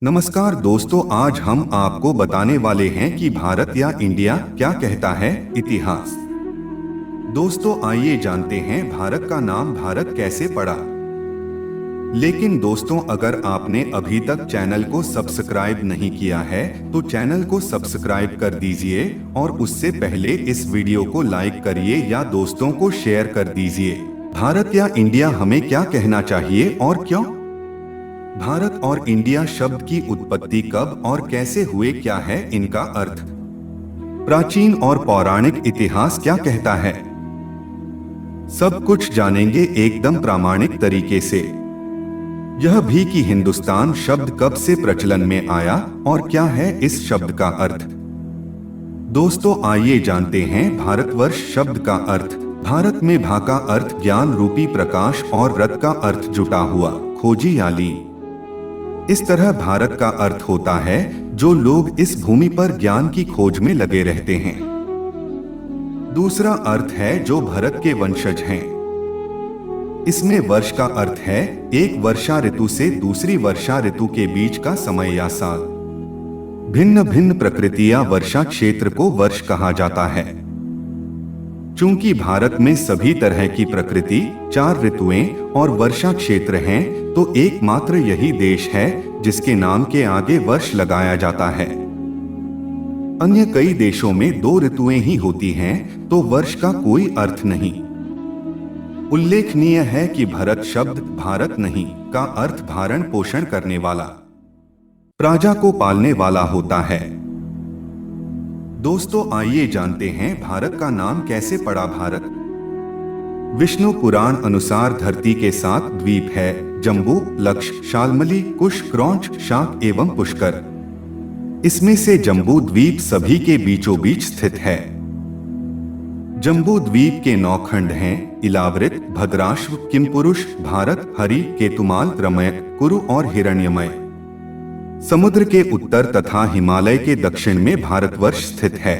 नमस्कार दोस्तों, आज हम आपको बताने वाले हैं कि भारत या इंडिया क्या कहता है। इतिहास। दोस्तों आइए जानते हैं भारत का नाम भारत कैसे पड़ा। लेकिन दोस्तों, अगर आपने अभी तक चैनल को सब्सक्राइब नहीं किया है तो चैनल को सब्सक्राइब कर दीजिए और उससे पहले इस वीडियो को लाइक करिए या दोस्तों को शेयर कर दीजिए। भारत या इंडिया हमें क्या कहना चाहिए और क्यों? भारत और इंडिया शब्द की उत्पत्ति कब और कैसे हुए, क्या है इनका अर्थ? प्राचीन और पौराणिक इतिहास क्या कहता है? सब कुछ जानेंगे एकदम प्रामाणिक तरीके से। यह भी कि हिंदुस्तान शब्द कब से प्रचलन में आया और क्या है इस शब्द का अर्थ। दोस्तों आइए जानते हैं भारतवर्ष शब्द का अर्थ। भारत में भा का अर्थ ज्ञान रूपी प्रकाश और रत का अर्थ जुटा हुआ, खोजी या ली। इस तरह भारत का अर्थ होता है जो लोग इस भूमि पर ज्ञान की खोज में लगे रहते हैं। दूसरा अर्थ है जो भरत के वंशज हैं। इसमें वर्ष का अर्थ है एक वर्षा ऋतु से दूसरी वर्षा ऋतु के बीच का समय या साल। भिन्न भिन्न प्रकृति या वर्षा क्षेत्र को वर्ष कहा जाता है। चूंकि भारत में सभी तरह की प्रकृति, 4 ऋतुएं और वर्षा क्षेत्र हैं, तो एकमात्र यही देश है जिसके नाम के आगे वर्ष लगाया जाता है। अन्य कई देशों में 2 ऋतुएं ही होती हैं, तो वर्ष का कोई अर्थ नहीं। उल्लेखनीय है कि भरत शब्द भारत नहीं का अर्थ भारण पोषण करने वाला, प्रजा को पालने वाला होता है। दोस्तों आइए जानते हैं भारत का नाम कैसे पड़ा। भारत विष्णु पुराण अनुसार धरती के 7 द्वीप है, जम्बू, लक्ष, शाल्मली, कुश, क्रौंच, शाक एवं पुष्कर। इसमें से जम्बू द्वीप सभी के बीचों बीच स्थित है। जम्बू द्वीप के 9 खंड हैं, इलावृत, भद्राश्व, किमपुरुष, भारत, हरि, केतुमाल, रमयक, कुरु और हिरण्यमय। समुद्र के उत्तर तथा हिमालय के दक्षिण में भारतवर्ष स्थित है।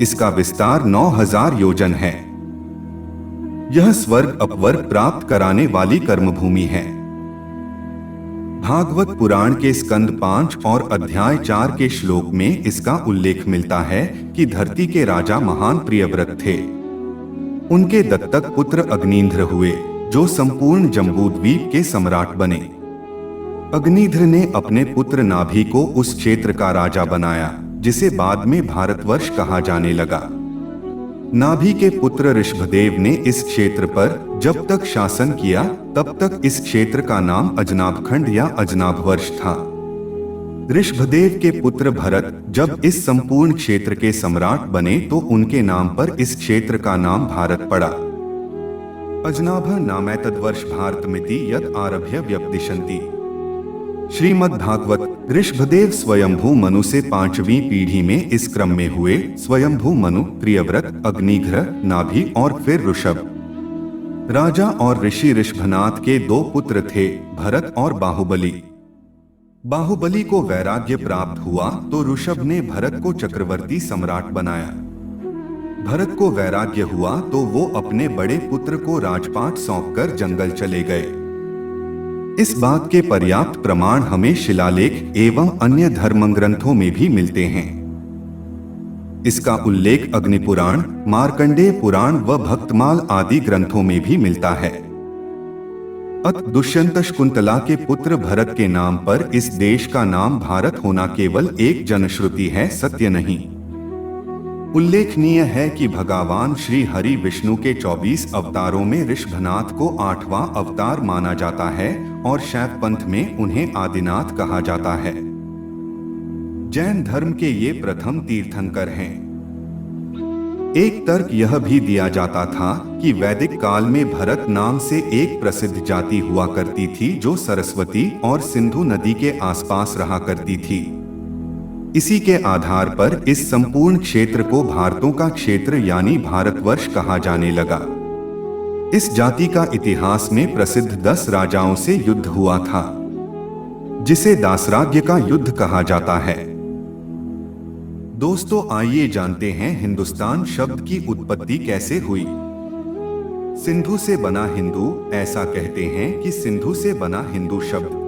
इसका विस्तार 9000 योजन है। यह स्वर्ग अपवर्ग प्राप्त कराने वाली कर्मभूमि है। भागवत पुराण के स्कंद 5 और अध्याय 4 के श्लोक में इसका उल्लेख मिलता है कि धरती के राजा महान प्रियव्रत थे। उनके दत्तक पुत्र अग्निंध्र हुए, जो संपूर्ण जम्बू द्वीप के सम्राट बने। अग्निध्र ने अपने पुत्र नाभि को उस क्षेत्र का राजा बनाया, जिसे बाद में भारतवर्ष कहा जाने लगा। नाभि के पुत्र ऋषभदेव ने इस क्षेत्र पर जब तक शासन किया, तब तक इस क्षेत्र का नाम अजनाभ खंड या अजनाभ वर्ष था। ऋषभदेव के पुत्र भरत जब इस संपूर्ण क्षेत्र के सम्राट बने तो उनके नाम पर इस क्षेत्र का नाम भारत पड़ा। अजनाभ नामैतद्वर्ष भारतमिति यद आरभ्य व्यपदिशन्ति। श्रीमद् भागवत। ऋषभदेव स्वयंभू मनु से 5वीं पीढ़ी में इस क्रम में हुए। स्वयंभू मनु, प्रियव्रत, अग्निघ्र, नाभि और फिर ऋषभ। राजा और ऋषि ऋषभनाथ के 2 पुत्र थे, भरत और बाहुबली। बाहुबली को वैराग्य प्राप्त हुआ तो ऋषभ ने भरत को चक्रवर्ती सम्राट बनाया। भरत को वैराग्य हुआ तो वो अपने बड़े पुत्र को राजपाट सौंपकर जंगल चले गए। इस बात के पर्याप्त प्रमाण हमें शिलालेख एवं अन्य धर्मग्रंथों में भी मिलते हैं। इसका उल्लेख अग्निपुराण, मार्कंडेय पुराण व भक्तमाल आदि ग्रंथों में भी मिलता है। अत दुष्यंत शकुंतला के पुत्र भरत के नाम पर इस देश का नाम भारत होना केवल एक जनश्रुति है, सत्य नहीं। उल्लेखनीय है कि भगवान श्री हरि विष्णु के 24 अवतारों में ऋषभनाथ को 8वां अवतार माना जाता है और शैव पंथ में उन्हें आदिनाथ कहा जाता है। जैन धर्म के ये प्रथम तीर्थंकर हैं। एक तर्क यह भी दिया जाता था कि वैदिक काल में भरत नाम से एक प्रसिद्ध जाति हुआ करती थी जो सरस्वती और सिंधु नदी के आसपास रहा करती थी। इसी के आधार पर इस संपूर्ण क्षेत्र को भारतों का क्षेत्र यानी भारतवर्ष कहा जाने लगा। इस जाति का इतिहास में प्रसिद्ध 10 राजाओं से युद्ध हुआ था, जिसे दासराज्य का युद्ध कहा जाता है। दोस्तों आइए जानते हैं हिंदुस्तान शब्द की उत्पत्ति कैसे हुई। सिंधु से बना हिंदू, ऐसा कहते हैं कि सिंधु से बना हिंदू शब्द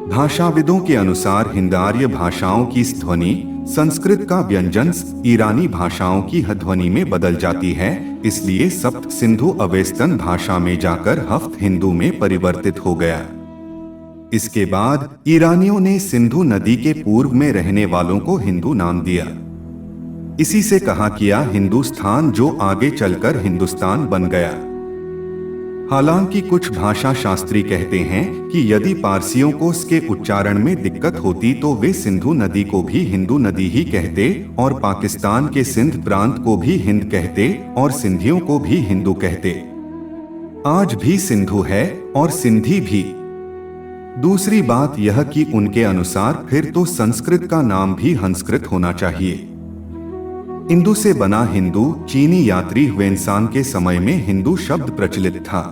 भाषाविदों के अनुसार हिंदार्य भाषाओं की ध्वनि संस्कृत का व्यंजन ईरानी भाषाओं की ध्वनि में बदल जाती है, इसलिए सप्त सिंधु अवेस्तन भाषा में जाकर हफ्त हिंदू में परिवर्तित हो गया। इसके बाद ईरानियों ने सिंधु नदी के पूर्व में रहने वालों को हिंदू नाम दिया। इसी से कहा किया हिंदुस्तान, जो आगे चलकर हिंदुस्तान बन गया। हालांकि कुछ भाषा शास्त्री कहते हैं कि यदि पारसियों को इसके उच्चारण में दिक्कत होती तो वे सिंधु नदी को भी हिंदू नदी ही कहते और पाकिस्तान के सिंध प्रांत को भी हिंद कहते और सिंधियों को भी हिंदू कहते। आज भी सिंधु है और सिंधी भी। दूसरी बात यह कि उनके अनुसार फिर तो संस्कृत का नाम भी हंसकृत होना चाहिए। हिंदू से बना हिंदू चीनी यात्री ह्वेनसांग के समय में हिंदू शब्द प्रचलित था।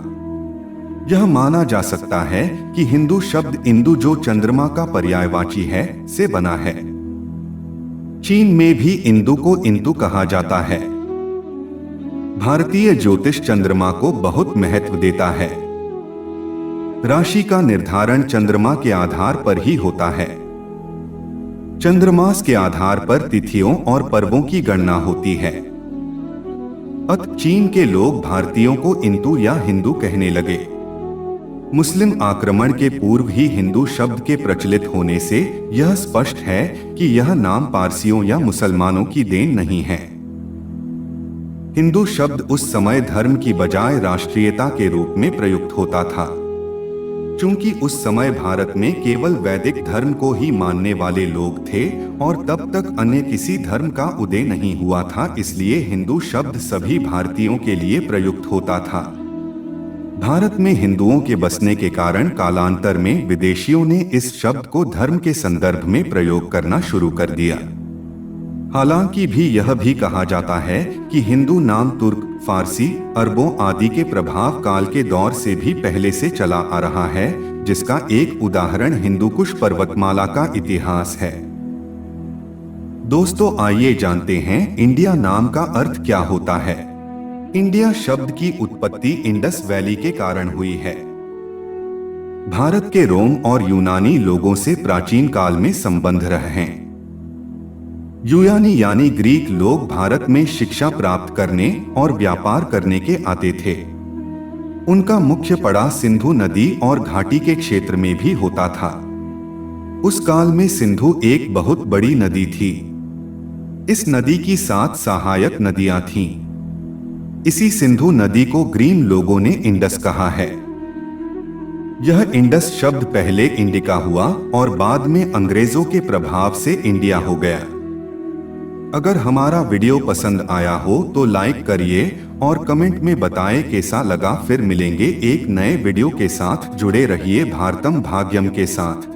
यह माना जा सकता है कि हिंदू शब्द इंदु, जो चंद्रमा का पर्यायवाची है, से बना है। चीन में भी इंदु को इंदु कहा जाता है। भारतीय ज्योतिष चंद्रमा को बहुत महत्व देता है। राशि का निर्धारण चंद्रमा के आधार पर ही होता है। चंद्रमास के आधार पर तिथियों और पर्वों की गणना होती है। अतः चीन के लोग भारतीयों को इंदु या हिंदू कहने लगे। मुस्लिम आक्रमण के पूर्व ही हिंदू शब्द के प्रचलित होने से यह स्पष्ट है कि यह नाम पारसियों या मुसलमानों की देन नहीं है। हिंदू शब्द उस समय धर्म की बजाय राष्ट्रीयता के रूप में प्रयुक्त होता था। चूंकि उस समय भारत में केवल वैदिक धर्म को ही मानने वाले लोग थे और तब तक अन्य किसी धर्म का उदय नहीं हुआ था, इसलिए हिंदू शब्द सभी भारतीयों के लिए प्रयुक्त होता था। भारत में हिंदुओं के बसने के कारण कालांतर में विदेशियों ने इस शब्द को धर्म के संदर्भ में प्रयोग करना शुरू कर दिया। हालांकि भी यह भी कहा जाता है कि हिंदू नाम तुर्क, फारसी, अरबों आदि के प्रभाव काल के दौर से भी पहले से चला आ रहा है, जिसका एक उदाहरण हिंदूकुश पर्वतमाला का इतिहास है। दोस्तों, आइए जानते हैं इंडिया नाम का अर्थ क्या होता है। इंडिया शब्द की उत्पत्ति इंडस वैली के कारण हुई है। भारत के रोम और यूनानी लोगों से प्राचीन काल में संबंध रहे हैं। यूनानी यानी ग्रीक लोग भारत में शिक्षा प्राप्त करने और व्यापार करने के आते थे। उनका मुख्य पड़ाव सिंधु नदी और घाटी के क्षेत्र में भी होता था। उस काल में सिंधु एक बहुत बड़ी नदी थी। इस नदी की 7 सहायक नदियां थीं। इसी सिंधु नदी को ग्रीक लोगों ने इंडस कहा है। यह इंडस शब्द पहले इंडिका हुआ और बाद में अंग्रेजों के प्रभाव से इंडिया हो गया। अगर हमारा वीडियो पसंद आया हो तो लाइक करिए और कमेंट में बताएं कैसा लगा। फिर मिलेंगे एक नए वीडियो के साथ। जुड़े रहिए भारतम भाग्यम के साथ।